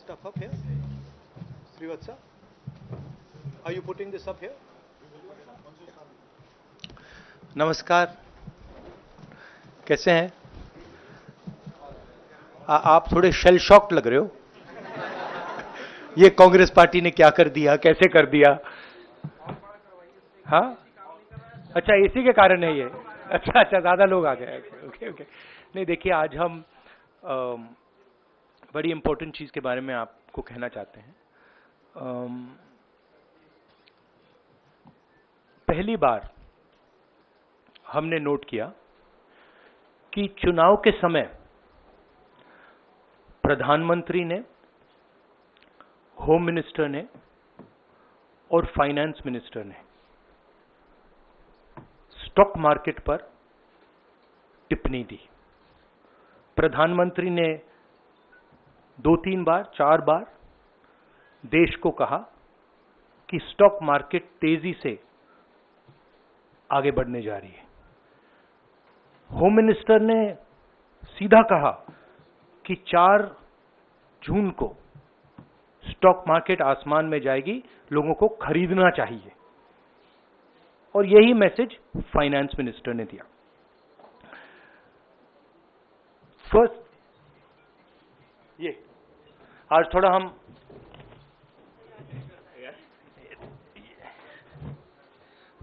stuff up here? Srivatsa, are you putting this up here? नमस्कार, कैसे हैं? आप थोड़े शेल शॉक्ड लग रहे हो। ये कांग्रेस पार्टी ने क्या कर दिया, कैसे कर दिया? हाँ, अच्छा, इसी के कारण है ये। अच्छा, ज्यादा लोग आ गए। ओके। नहीं, देखिए, आज हम बड़ी इंपॉर्टेंट चीज के बारे में आपको कहना चाहते हैं। पहली बार हमने नोट किया कि चुनाव के समय प्रधानमंत्री ने, होम मिनिस्टर ने और फाइनेंस मिनिस्टर ने स्टॉक मार्केट पर टिप्पणी दी। प्रधानमंत्री ने 2-3 बार, 4 बार देश को कहा कि स्टॉक मार्केट तेजी से आगे बढ़ने जा रही है। होम मिनिस्टर ने सीधा कहा कि 4 जून को स्टॉक मार्केट आसमान में जाएगी, लोगों को खरीदना चाहिए। और यही मैसेज फाइनेंस मिनिस्टर ने दिया। फर्स्ट, ये आज थोड़ा हम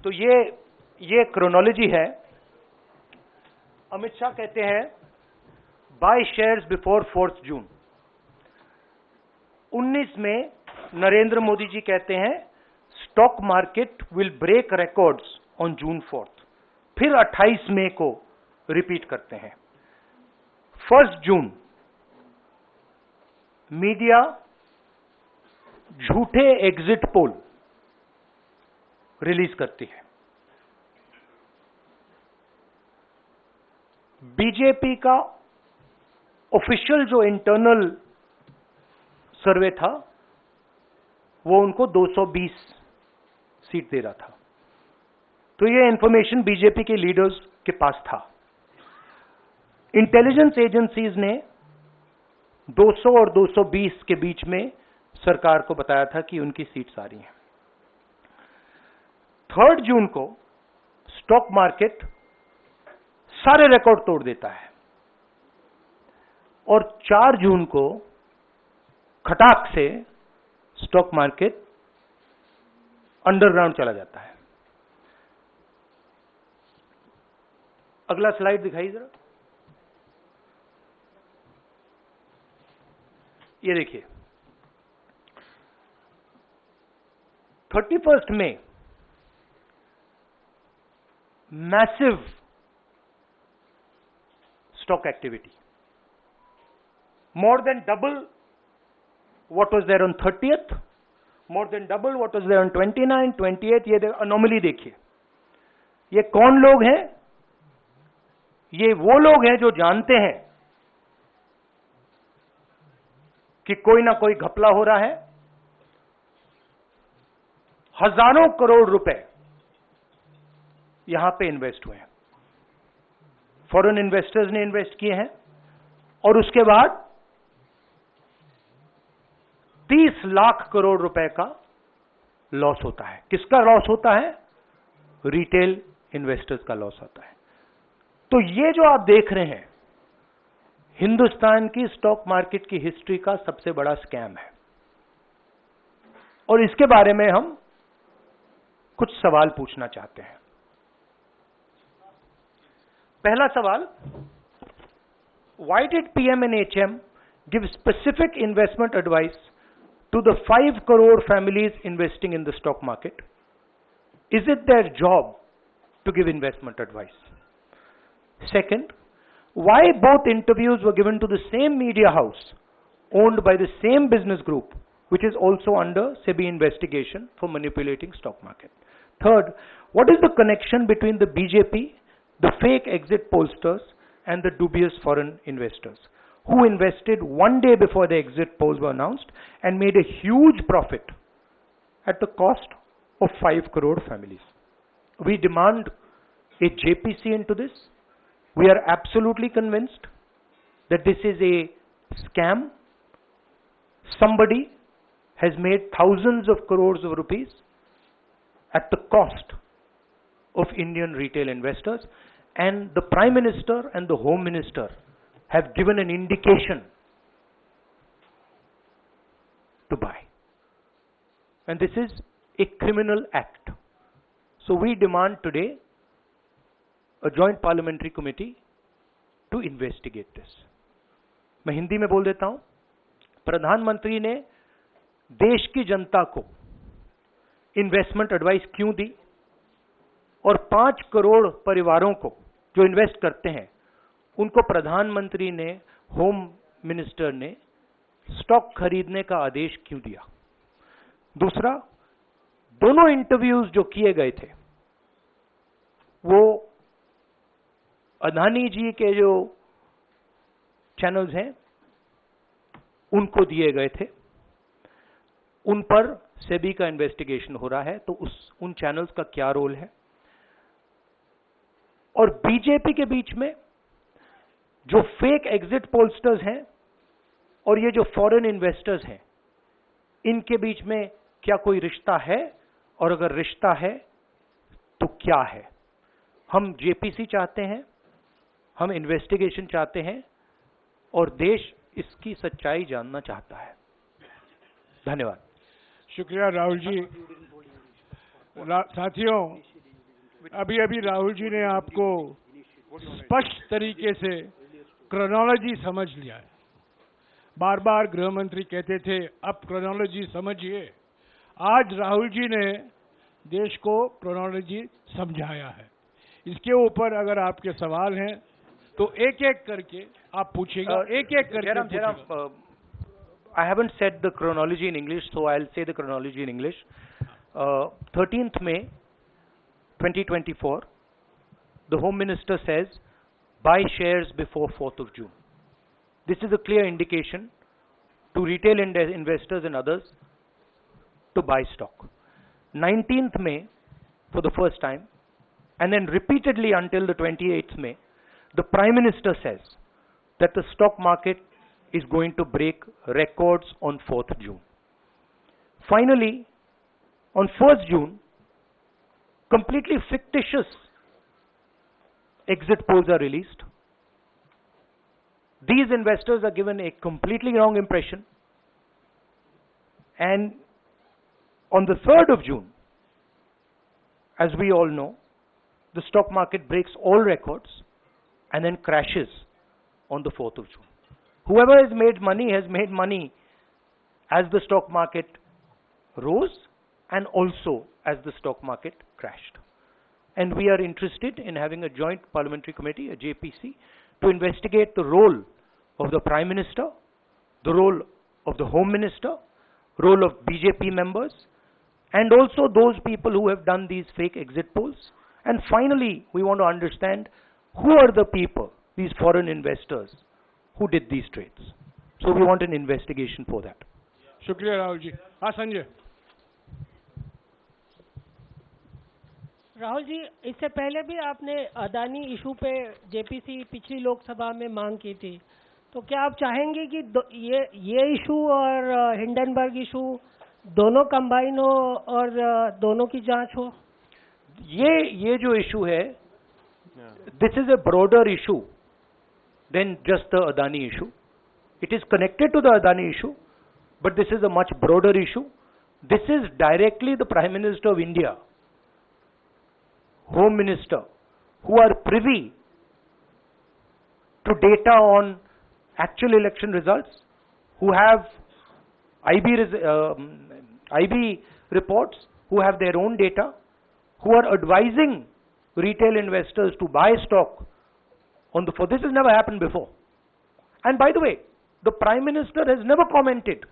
तो ये क्रोनोलॉजी है। अमित शाह कहते हैं बाय शेयर्स बिफोर 4 जून। 19 में नरेंद्र मोदी जी कहते हैं stock market will break records on June 4। फिर 28 मई को रिपीट करते हैं। 1 जून मीडिया झूठे एग्जिट पोल रिलीज करती है। बीजेपी का ऑफिशियल जो इंटरनल सर्वे था वो उनको 220 सीट दे रहा था। तो ये इंफॉर्मेशन बीजेपी के लीडर्स के पास था। इंटेलिजेंस एजेंसीज ने 200 और 220 के बीच में सरकार को बताया था कि उनकी सीट्स आ रही हैं। 3 जून को स्टॉक मार्केट सारे रिकॉर्ड तोड़ देता है और 4 जून को खटाक से स्टॉक मार्केट अंडरग्राउंड चला जाता है। अगला स्लाइड दिखाइए जरा। ये देखिए, 31 मई massive stock activity, more than double what was there on 30th, more than double what was there on 29, 28. ये अनोमली देखिए। ये कौन लोग हैं? ये वो लोग हैं जो जानते हैं कि कोई ना कोई घपला हो रहा है। हजारों करोड़ रुपए यहां पे इन्वेस्ट हुए हैं। फॉरेन इन्वेस्टर्स ने इन्वेस्ट किए हैं और उसके बाद 30 लाख करोड़ रुपए का लॉस होता है। किसका लॉस होता है? रिटेल इन्वेस्टर्स का लॉस होता है। तो ये जो आप देख रहे हैं, हिंदुस्तान की स्टॉक मार्केट की हिस्ट्री का सबसे बड़ा स्कैम है। और इसके बारे में हम कुछ सवाल पूछना चाहते हैं। पहला सवाल, why did PM and HM give specific investment advice to the 5 crore families investing in the stock market? Is it their job to give investment advice? Second, why both interviews were given to the same media house owned by the same business group, which is also under SEBI investigation for manipulating stock market? Third, what is the connection between the BJP, the fake exit pollsters, and the dubious foreign investors who invested 1 day before the exit polls were announced and made a huge profit at the cost of 5 crore families? We demand a JPC into this. We are absolutely convinced that this is a scam somebody has made thousands of crores of rupees at the cost of Indian retail investors, and the Prime Minister and the Home Minister have given an indication to buy. And this is a criminal act. So we demand today a joint parliamentary committee to investigate this. मैं हिंदी में बोल देता हूं, प्रधानमंत्री ने देश की जनता को इन्वेस्टमेंट एडवाइस क्यों दी, और 5 करोड़ परिवारों को जो इन्वेस्ट करते हैं उनको प्रधानमंत्री ने, होम मिनिस्टर ने स्टॉक खरीदने का आदेश क्यों दिया। दूसरा, दोनों इंटरव्यूज जो किए गए थे वो अदानी जी के जो चैनल्स हैं उनको दिए गए थे, उन पर सेबी का इन्वेस्टिगेशन हो रहा है, तो उन चैनल्स का क्या रोल है। और बीजेपी के बीच में जो फेक एग्जिट पोलस्टर्स हैं और ये जो फॉरेन इन्वेस्टर्स हैं, इनके बीच में क्या कोई रिश्ता है, और अगर रिश्ता है तो क्या है। हम जेपीसी चाहते हैं, हम इन्वेस्टिगेशन चाहते हैं, और देश इसकी सच्चाई जानना चाहता है। धन्यवाद। शुक्रिया राहुल जी। साथियों, अभी अभी राहुल जी ने आपको स्पष्ट तरीके से क्रोनोलॉजी समझ लिया है। बार बार गृह मंत्री कहते थे अब क्रोनोलॉजी समझिए। आज राहुल जी ने देश को क्रोनोलॉजी समझाया है। इसके ऊपर अगर आपके सवाल हैं तो एक एक करके आप पूछेगा, एक एक करके। I haven't said the chronology in English, so I'll say the chronology in English. 13th May 2024, the Home Minister says, buy shares before 4th of June. This is a clear indication to retail investors and others to buy stock. 19th May, for the first time, and then repeatedly until the 28th May, the Prime Minister says that the stock market is going to break records on 4th June. Finally, on 1st June, completely fictitious exit polls are released. These investors are given a completely wrong impression. And on the 3rd of June, as we all know, the stock market breaks all records and then crashes on the 4th of June. Whoever has made money as the stock market rose and also as the stock market crashed. And we are interested in having a joint parliamentary committee, a JPC, to investigate the role of the Prime Minister, the role of the Home Minister, role of BJP members, and also those people who have done these fake exit polls. And finally, we want to understand who are the people, these foreign investors, who did these trades. So we want an investigation for that. शुक्रिया राहुल जी। हाँ संजय। राहुल जी, इससे पहले भी आपने Adani issue पे JPC पिछली लोकसभा में मांग की थी, तो क्या आप चाहेंगे कि ये इशू और हिंडनबर्ग इशू दोनों कंबाइन हो और दोनों की जांच हो? ये जो इशू है, this is a broader issue than just the Adani issue. It is connected to the Adani issue, but this is a much broader issue. This is directly the Prime Minister of India, Home Minister, who are privy to data on actual election results, who have IB reports, who have their own data, who are advising retail investors to buy stock on the 4th. This has never happened before. And by the way, the Prime Minister has never commented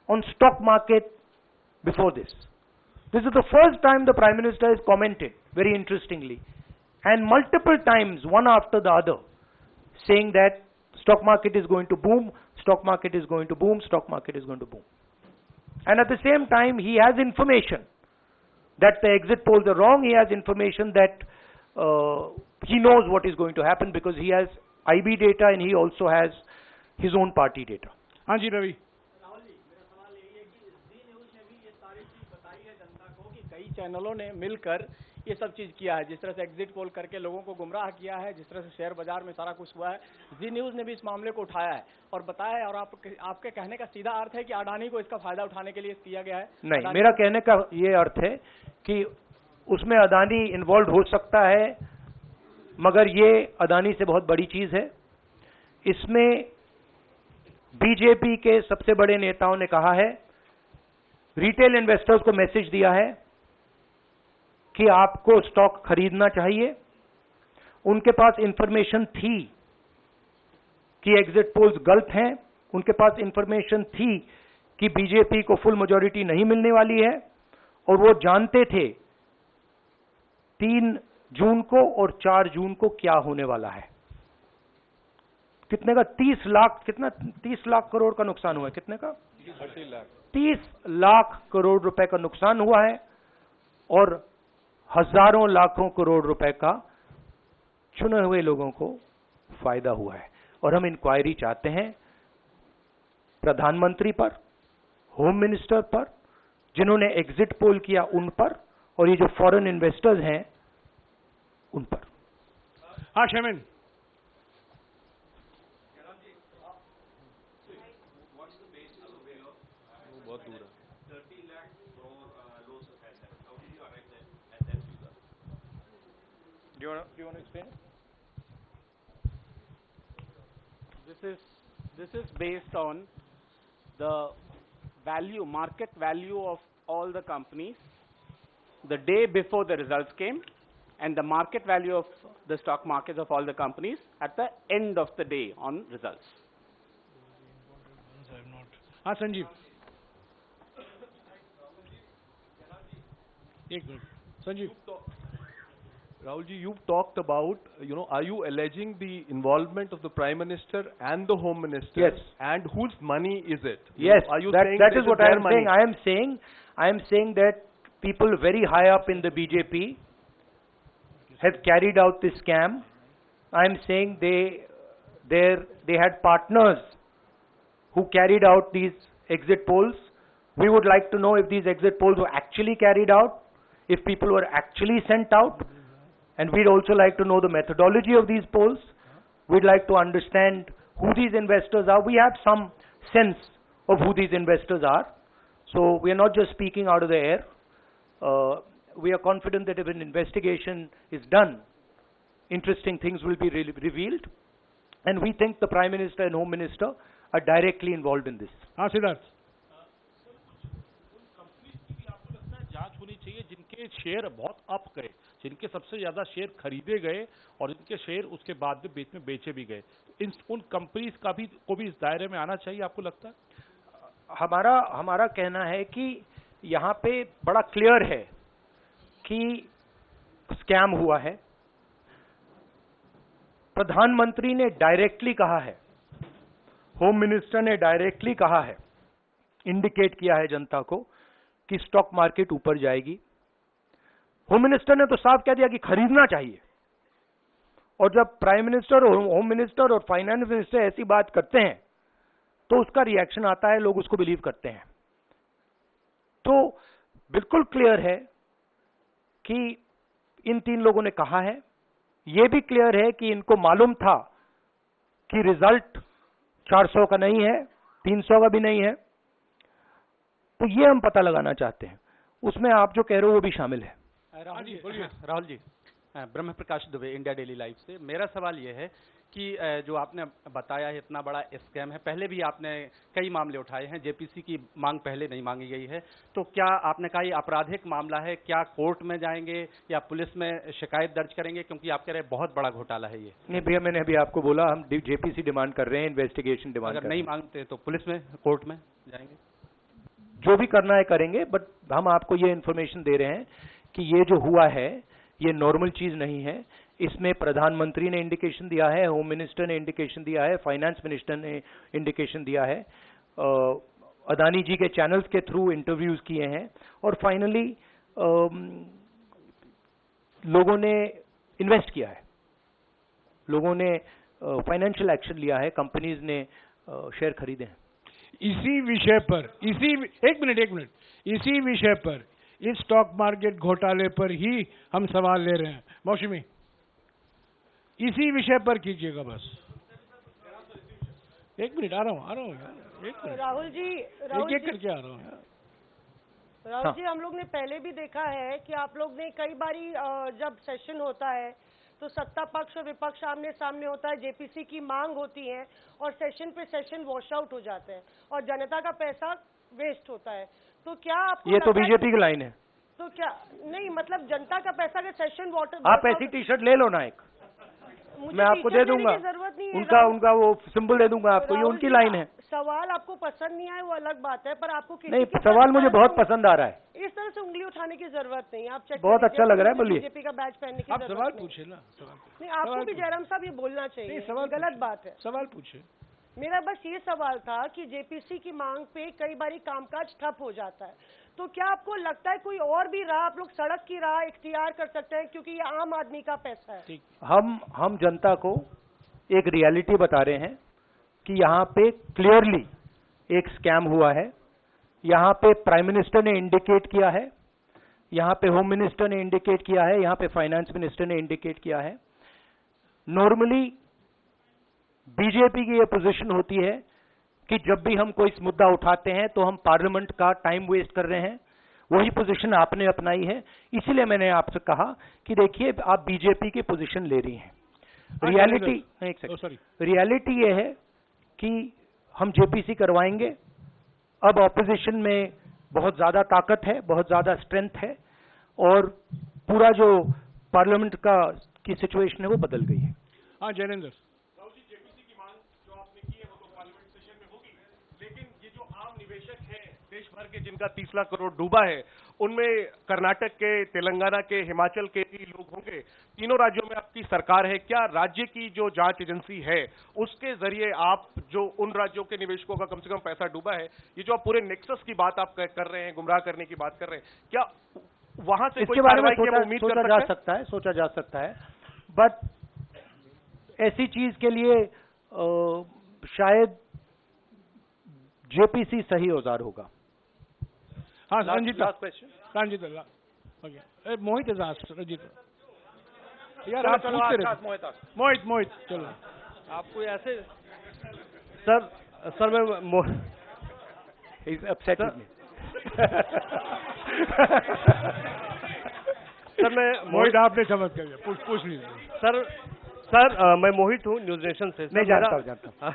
on stock market before this. This is the first time the Prime Minister has commented, very interestingly, and multiple times, one after the other, saying that stock market is going to boom, stock market is going to boom, stock market is going to boom. And at the same time, he has information that the exit polls are wrong. He has information that he knows what is going to happen because he has IB data and he also has his own party data. हाँ जी रवि। चैनलों ने मिलकर ये सब चीज किया है, जिस तरह से एग्जिट पोल करके लोगों को गुमराह किया है, जिस तरह से शेयर बाजार में सारा कुछ हुआ है। जी न्यूज ने भी इस मामले को उठाया है और बताया है, और आपके कहने का सीधा अर्थ है कि अडानी को इसका फायदा उठाने के लिए किया गया है? नहीं, मेरा कहने का ये अर्थ है कि उसमें अडानी इन्वॉल्व हो सकता है, मगर ये अडानी से बहुत बड़ी चीज है। इसमें बीजेपी के सबसे बड़े नेताओं ने कहा है, रिटेल इन्वेस्टर्स को मैसेज दिया है कि आपको स्टॉक खरीदना चाहिए। उनके पास इंफॉर्मेशन थी कि एग्जिट पोल्स गलत हैं, उनके पास इंफॉर्मेशन थी कि बीजेपी को फुल मेजॉरिटी नहीं मिलने वाली है, और वो जानते थे 3 जून को और 4 जून को क्या होने वाला है। कितने का? 30 लाख, कितना 30 लाख करोड़ का नुकसान हुआ है? कितने का? 30 लाख करोड़ रुपए का नुकसान हुआ है, और हजारों लाखों करोड़ रुपए का चुने हुए लोगों को फायदा हुआ है। और हम इंक्वायरी चाहते हैं प्रधानमंत्री पर, होम मिनिस्टर पर, जिन्होंने एग्जिट पोल किया उन पर, और ये जो फॉरेन इन्वेस्टर्स हैं उन पर। हाँ शेमिन, बहुत दूर है। Do you want to explain? This is based on the value, market value of all the companies the day before the results came, and the market value of the stock markets of all the companies at the end of the day on results. हाँ संजीव, एक minute Sanjeev. Rahul ji, you've talked about, are you alleging the involvement of the Prime Minister and the Home Minister? Yes. And whose money is it? Yes, Are you that saying is this what their I am money? saying. I am saying that people very high up in the BJP have carried out this scam. I am saying they had partners who carried out these exit polls. We would like to know if these exit polls were actually carried out, if people were actually sent out, and we'd also like to know the methodology of these polls. We'd like to understand who these investors are. We have some sense of who these investors are. So we are not just speaking out of the air. We are confident that if an investigation is done, interesting things will be revealed. And we think the Prime Minister and Home Minister are directly involved in this. हाँ सिद्धार्थ, जांच होनी चाहिए जिनके share बहुत up गए, जिनके सबसे ज्यादा शेयर खरीदे गए और जिनके शेयर उसके बाद में बीच में बेचे भी गए, तो उन कंपनीज का भी को भी इस दायरे में आना चाहिए, आपको लगता है? हमारा कहना है कि यहाँ पे बड़ा क्लियर है कि स्कैम हुआ है। प्रधानमंत्री ने डायरेक्टली कहा है, होम मिनिस्टर ने डायरेक्टली कहा है, इंडिकेट किया है जनता को कि स्टॉक मार्केट ऊपर जाएगी। होम मिनिस्टर ने तो साफ कह दिया कि खरीदना चाहिए, और जब प्राइम मिनिस्टर और होम मिनिस्टर और फाइनेंस मिनिस्टर ऐसी बात करते हैं तो उसका रिएक्शन आता है, लोग उसको बिलीव करते हैं। तो बिल्कुल क्लियर है कि इन 3 लोगों ने कहा है। यह भी क्लियर है कि इनको मालूम था कि रिजल्ट 400 का नहीं है, 300 का भी नहीं है। तो ये हम पता लगाना चाहते हैं, उसमें आप जो कह रहे हो वो भी शामिल है। राहुल जी, ब्रह्म प्रकाश दुबे, इंडिया डेली लाइफ से। मेरा सवाल यह है कि जो आपने बताया है इतना बड़ा स्कैम है, पहले भी आपने कई मामले उठाए हैं, जेपीसी की मांग पहले नहीं मांगी गई है, तो क्या आपने कहा ये आपराधिक मामला है, क्या कोर्ट में जाएंगे या पुलिस में शिकायत दर्ज करेंगे? क्योंकि आप कह रहे हैं बहुत बड़ा घोटाला है ये। नहीं भैया, मैंने अभी आपको बोला हम जेपीसी डिमांड कर रहे हैं, इन्वेस्टिगेशन डिमांड कर अगर रहे नहीं मांगते तो पुलिस में, कोर्ट में जाएंगे? जो भी करना है करेंगे, बट हम आपको ये इंफॉर्मेशन दे रहे हैं कि ये जो हुआ है ये नॉर्मल चीज नहीं है। इसमें प्रधानमंत्री ने इंडिकेशन दिया है, होम मिनिस्टर ने इंडिकेशन दिया है, फाइनेंस मिनिस्टर ने इंडिकेशन दिया है, अदानी जी के चैनल्स के थ्रू इंटरव्यूज किए हैं, और फाइनली लोगों ने इन्वेस्ट किया है, लोगों ने फाइनेंशियल एक्शन लिया है, कंपनीज ने शेयर खरीदे हैं। इसी विषय पर, इसी विषय पर इस स्टॉक मार्केट घोटाले पर ही हम सवाल ले रहे हैं। मौसमी, इसी विषय पर कीजिएगा बस। एक मिनट, आ रहा हूँ यार, एक मिनट। राहुल जी, एक करके आ रहा हूँ यार। राहुल जी, हम लोग ने पहले भी देखा है कि आप लोग ने कई बारी जब सेशन होता है तो सत्ता पक्ष और विपक्ष आमने सामने होता है, जेपीसी की मांग होती है और सेशन पे सेशन वॉश आउट हो जाते हैं और जनता का पैसा वेस्ट होता है। तो क्या आपको ये तो बीजेपी की लाइन है। तो क्या नहीं, मतलब जनता का पैसा का सेशन वाटर, आप ऐसी टी शर्ट ले लो ना एक, मैं आपको दे दूंगा, जरूरत नहीं है। उनका वो सिंबल दे दूंगा आपको, ये उनकी लाइन है। सवाल आपको पसंद नहीं आए वो अलग बात है, पर आपको किसी नहीं, की सवाल मुझे बहुत पसंद आ रहा है। इस तरह से उंगली उठाने की जरूरत नहीं। आप चेक बहुत अच्छा लग रहा है, बोलिए। बीजेपी का बैच पहनने की आप जरूरत सवाल नहीं। पूछे ना, सवाल नहीं, आपको भी जयराम साहब ये बोलना चाहिए। नहीं, सवाल गलत बात है। सवाल पूछे। मेरा बस ये सवाल था कि जेपीसी की मांग पे कई बारी कामकाज ठप हो जाता है, तो क्या आपको लगता है कोई और भी राह आप लोग सड़क की राह इख्तियार कर सकते हैं, क्योंकि ये आम आदमी का पैसा है। हम जनता को एक रियलिटी बता रहे हैं कि यहाँ पे क्लियरली एक स्कैम हुआ है। यहाँ पे प्राइम मिनिस्टर ने इंडिकेट किया है, यहाँ पे होम मिनिस्टर ने इंडिकेट किया है, यहाँ पे फाइनेंस मिनिस्टर ने इंडिकेट किया है। नॉर्मली बीजेपी की ये पोजीशन होती है कि जब भी हम कोई मुद्दा उठाते हैं तो हम पार्लियामेंट का टाइम वेस्ट कर रहे हैं। वही पोजीशन आपने अपनाई है, इसीलिए मैंने आपसे कहा कि देखिए आप बीजेपी की पोजीशन ले रही हैं। रियलिटी ये है कि हम जेपीसी करवाएंगे। अब ऑपोजिशन में बहुत ज्यादा ताकत है, बहुत ज्यादा स्ट्रेंथ है और पूरा जो पार्लियामेंट की सिचुएशन है वो बदल गई है। हाँ जैनेंद्र, जेपीसी की मांग जो आपने की है वो तो पार्लियामेंट सेशन में होगी, लेकिन ये जो आम निवेशक हैं देश भर के जिनका 30 लाख करोड़ डूबा है, उनमें कर्नाटक के, तेलंगाना के, हिमाचल के भी लोग होंगे। तीनों राज्यों में आपकी सरकार है, क्या राज्य की जो जांच एजेंसी है उसके जरिए आप जो उन राज्यों के निवेशकों का कम से कम पैसा डूबा है, ये जो आप पूरे नेक्सस की बात आप कर रहे हैं, गुमराह करने की बात कर रहे हैं, क्या वहां से इसके बारे में सोचा जा सकता है, बट ऐसी चीज के लिए शायद जेपीसी सही औजार होगा। हाँ रंजीता, मोहित रंजीता यार, आप पूछते रहे। मोहित चलो, आपको ऐसे सर मैं अपसेट सर मैं मोहित, आपने समझ कर लिया, पूछ लीजिए। सर मैं मोहित हूँ, न्यूज नेशन से। नहीं जानता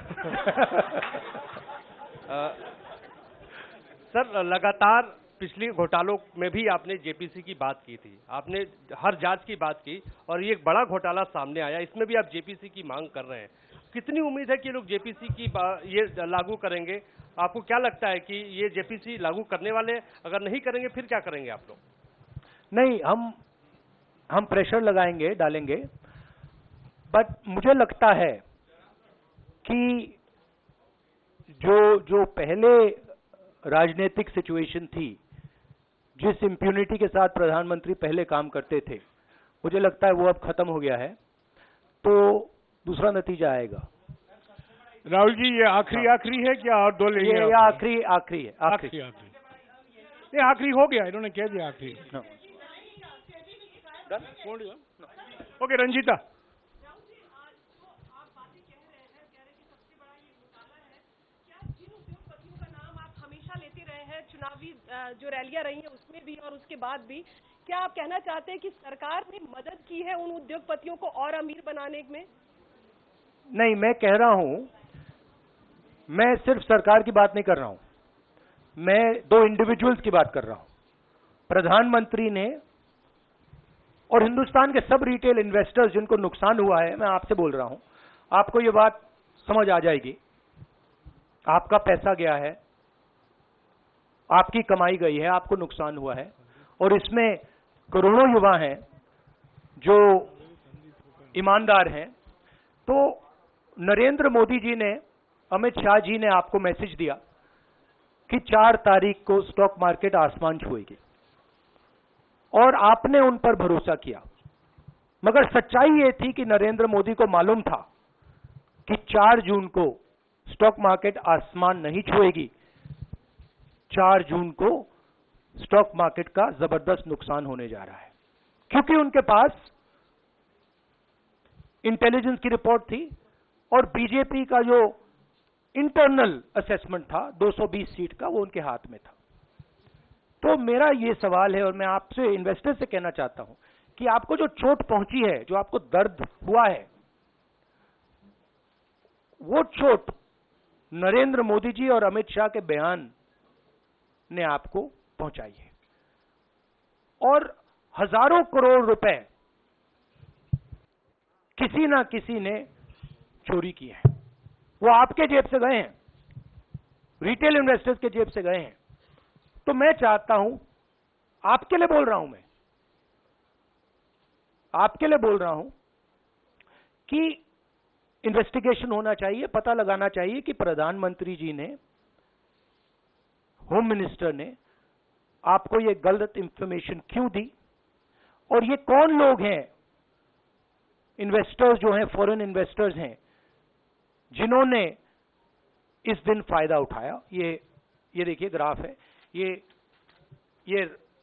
सर लगातार पिछली घोटालों में भी आपने जेपीसी की बात की थी, आपने हर जांच की बात की और ये एक बड़ा घोटाला सामने आया, इसमें भी आप जेपीसी की मांग कर रहे हैं। कितनी उम्मीद है कि लोग जेपीसी की ये लागू करेंगे? आपको क्या लगता है कि ये जेपीसी लागू करने वाले, अगर नहीं करेंगे फिर क्या करेंगे आप लोग? नहीं, हम प्रेशर लगाएंगे, डालेंगे, बट मुझे लगता है कि जो पहले राजनीतिक सिचुएशन थी, जिस इम्प्यूनिटी के साथ प्रधानमंत्री पहले काम करते थे, मुझे लगता है वो अब खत्म हो गया है, तो दूसरा नतीजा आएगा। राहुल जी, ये आखिरी है क्या और दो लेंगे? ये आखिरी है। ये आखिरी हो गया, इन्होंने कह दिया आखिरी। ओके रंजीता। चुनावी जो रैलियां रही हैं उसमें भी और उसके बाद भी, क्या आप कहना चाहते हैं कि सरकार ने मदद की है उन उद्योगपतियों को और अमीर बनाने में? नहीं, मैं कह रहा हूं, मैं सिर्फ सरकार की बात नहीं कर रहा हूं, मैं दो इंडिविजुअल्स की बात कर रहा हूं। प्रधानमंत्री ने और हिंदुस्तान के सब रिटेल इन्वेस्टर्स जिनको नुकसान हुआ है, मैं आपसे बोल रहा हूं, आपको ये बात समझ आ जाएगी। आपका पैसा गया है, आपकी कमाई गई है, आपको नुकसान हुआ है, और इसमें करोड़ों युवा हैं जो ईमानदार हैं। तो नरेंद्र मोदी जी ने, अमित शाह जी ने आपको मैसेज दिया कि 4 तारीख को स्टॉक मार्केट आसमान छुएगी, और आपने उन पर भरोसा किया। मगर सच्चाई ये थी कि नरेंद्र मोदी को मालूम था कि 4 जून को स्टॉक मार्केट आसमान नहीं छुएगी, 4 जून को स्टॉक मार्केट का जबरदस्त नुकसान होने जा रहा है, क्योंकि उनके पास इंटेलिजेंस की रिपोर्ट थी और बीजेपी का जो इंटरनल असेसमेंट था 220 सीट का, वो उनके हाथ में था। तो मेरा ये सवाल है और मैं आपसे इन्वेस्टर से कहना चाहता हूं कि आपको जो चोट पहुंची है, जो आपको दर्द हुआ है, वो चोट नरेंद्र मोदी जी और अमित शाह के बयान ने आपको पहुंचाई है। और हजारों करोड़ रुपए किसी ना किसी ने चोरी की है, वो आपके जेब से गए हैं, रिटेल इन्वेस्टर्स के जेब से गए हैं। तो मैं चाहता हूं, आपके लिए बोल रहा हूं, मैं आपके लिए बोल रहा हूं कि इन्वेस्टिगेशन होना चाहिए, पता लगाना चाहिए कि प्रधानमंत्री जी ने, होम मिनिस्टर ने आपको ये गलत इंफॉर्मेशन क्यों दी, और ये कौन लोग हैं, इन्वेस्टर्स जो हैं, फॉरेन इन्वेस्टर्स हैं, जिन्होंने इस दिन फायदा उठाया। ये देखिए ग्राफ है, ये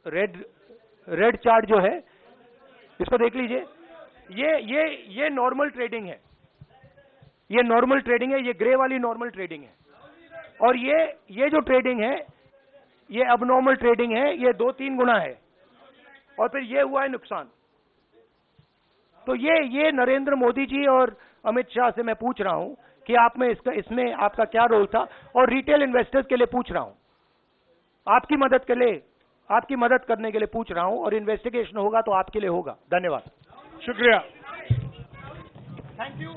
रेड चार्ट जो है, इसको देख लीजिए। ये नॉर्मल ट्रेडिंग है, ये नॉर्मल ट्रेडिंग है, ये ग्रे वाली नॉर्मल ट्रेडिंग है, और ये जो ट्रेडिंग है ये अबनॉर्मल ट्रेडिंग है, ये 2-3 गुना है, और फिर ये हुआ है नुकसान। तो ये नरेंद्र मोदी जी और अमित शाह से मैं पूछ रहा हूं कि आप में इसमें आपका क्या रोल था, और रिटेल इन्वेस्टर्स के लिए पूछ रहा हूं, आपकी मदद के लिए, आपकी मदद करने के लिए पूछ रहा हूं, और इन्वेस्टिगेशन होगा तो आपके लिए होगा। धन्यवाद, शुक्रिया। Thank you.